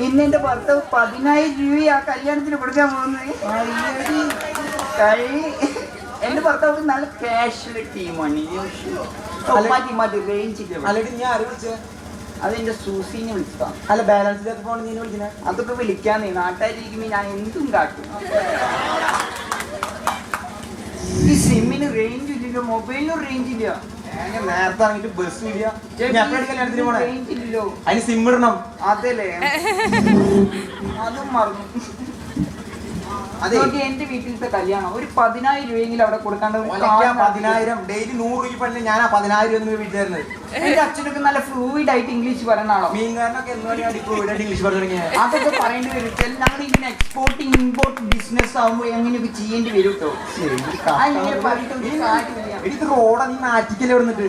ഇന്ന് എന്റെ ഭർത്താവ് 10,000 രൂപ ആ കല്യാണത്തിന് കൊടുക്കാൻ പോകുന്നത്. എന്റെ ഭർത്താവ് നല്ല ക്യാഷുള്ള ടീമാണ്. അതെന്റെ സൂസിനെ വിളിച്ചതാ. അല്ല ബാലൻസ് ഫോൺ നീ വിളിക്കുന്ന അതൊക്കെ വിളിക്കാന്നേ. നാട്ടായിരിക്കുമ്പോ ഞാൻ എന്തും കാട്ടും. ഈ സിമ്മിന് റേഞ്ച് ഇല്ലല്ലോ, മൊബൈലിനും റേഞ്ച് ഇല്ല. നേരത്തെ ഇറങ്ങിട്ട് ബസ് ഇല്ല. കല്യാണത്തിന് പോണേ റേഞ്ച് ഇല്ലല്ലോ. അതിന് സിം ഇടണം. അതല്ലേ അതും മറന്നു. അതെ എന്റെ വീട്ടിലത്തെ കല്യാണം ഒരു 10,000 രൂപയെങ്കിലും അവിടെ കൊടുക്കാണ്ട്. 10,000 ഡെയിലി 100 രൂപ പണിന് ഞാൻ 10,000 രൂപ വീട്ടിൽ തരുന്നത്. എന്റെ അച്ഛനൊക്കെ നല്ല ഫ്ലൂയിഡ് ആയിട്ട് ഇംഗ്ലീഷ് പറയുന്നതാണോ? മീൻകാരനൊക്കെ ഇംഗ്ലീഷ് പറഞ്ഞു തുടങ്ങിയ അതൊക്കെ പറയേണ്ടി വരും. ഞങ്ങൾ ഇങ്ങനെ എക്സ്പോർട്ട് ഇമ്പോർട്ട് ബിസിനസ് ആകുമ്പോൾ എങ്ങനെയൊക്കെ ചെയ്യേണ്ടി വരും കേട്ടോ. ഇത് റോഡാ നീ നാറ്റിക്കല്ലേ ഇവിടുന്നിട്ട്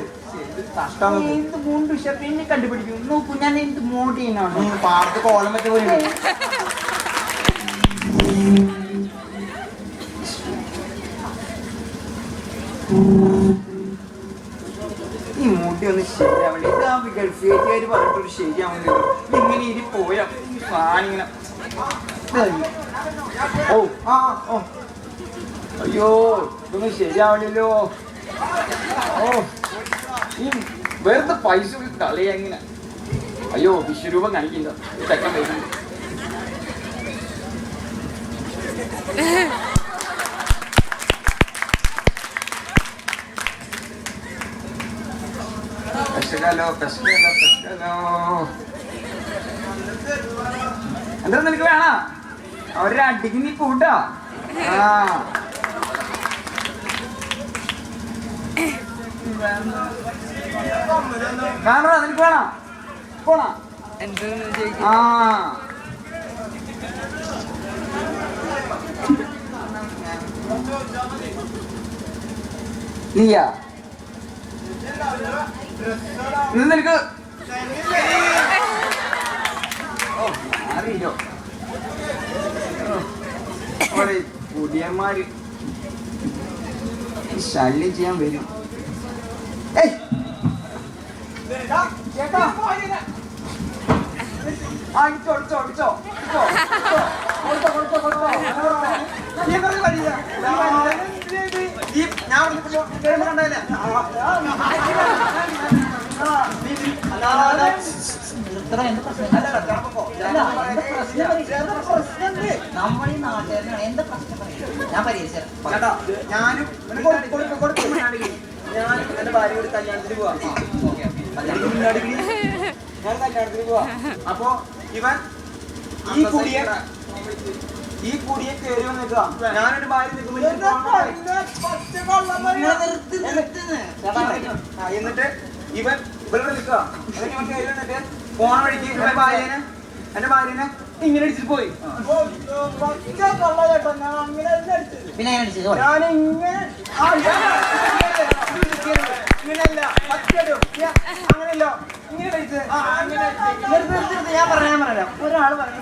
എന്ത് മൂന്ന് ഷർട്ട് എന്നെ കണ്ടുപിടിക്കും. നോക്കൂ ഞാൻ എന്ത് മോഡ് ചെയ്യുന്നതാണ്. പാടത്ത് കോലം വെച്ച പോലെ ഈ മൂട്ടി ഒന്ന് ശരിയാവില്ല. ഇത് ആ ഗൾഫുകാര് പറഞ്ഞിട്ടൊരു ശരിയാവുന്നില്ല. ഇങ്ങനെ ഇരി പോയാ സാനിങ്ങനെ. ഓ അയ്യോ ഇതൊന്നും ശരിയാവില്ലല്ലോ. ഓ ഈ വെറുതെ പൈസ കളയാ ഇങ്ങനെ. അയ്യോ വിശ്വരൂപം കാണിക്കില്ല. തെക്കം വരുന്നുണ്ട്. എന്താ നിനക്ക് വേണ? അവരുടെ അടിക്ക് നീ കൂട്ടാ. കാണാ നിനക്ക് വേണ പോണാ. നീയാ നിനക്ക് അറിയില്ലോ പുതിയന്മാര് ശല്യം ചെയ്യാൻ വരും. ഞാനും എന്റെ ഭാര്യയോട് കല്യാണത്തിന് പോവാ. ഞാൻ കല്യാണത്തിന് പോവാ. അപ്പൊ ഇവൻ ഈ കുടിയെ കയറി വന്നിട്ടാ. ഞാനൊരു ഭാര്യ നിൽക്കുമ്പോ എന്നിട്ട് ഇവൻ ഇവിടെ നിൽക്കുക. ഇവൻ കയറി വന്നിട്ട് പോണ വഴിക്ക് എന്റെ ഭാര്യനെ ഇങ്ങനെ അടിച്ചിട്ട് പോയി. പിന്നെ ഇങ്ങനെയല്ല അങ്ങനെയല്ലോ ഇങ്ങനെ കഴിച്ചത്. ഞാൻ പറയാം. ഒരാള് പറഞ്ഞു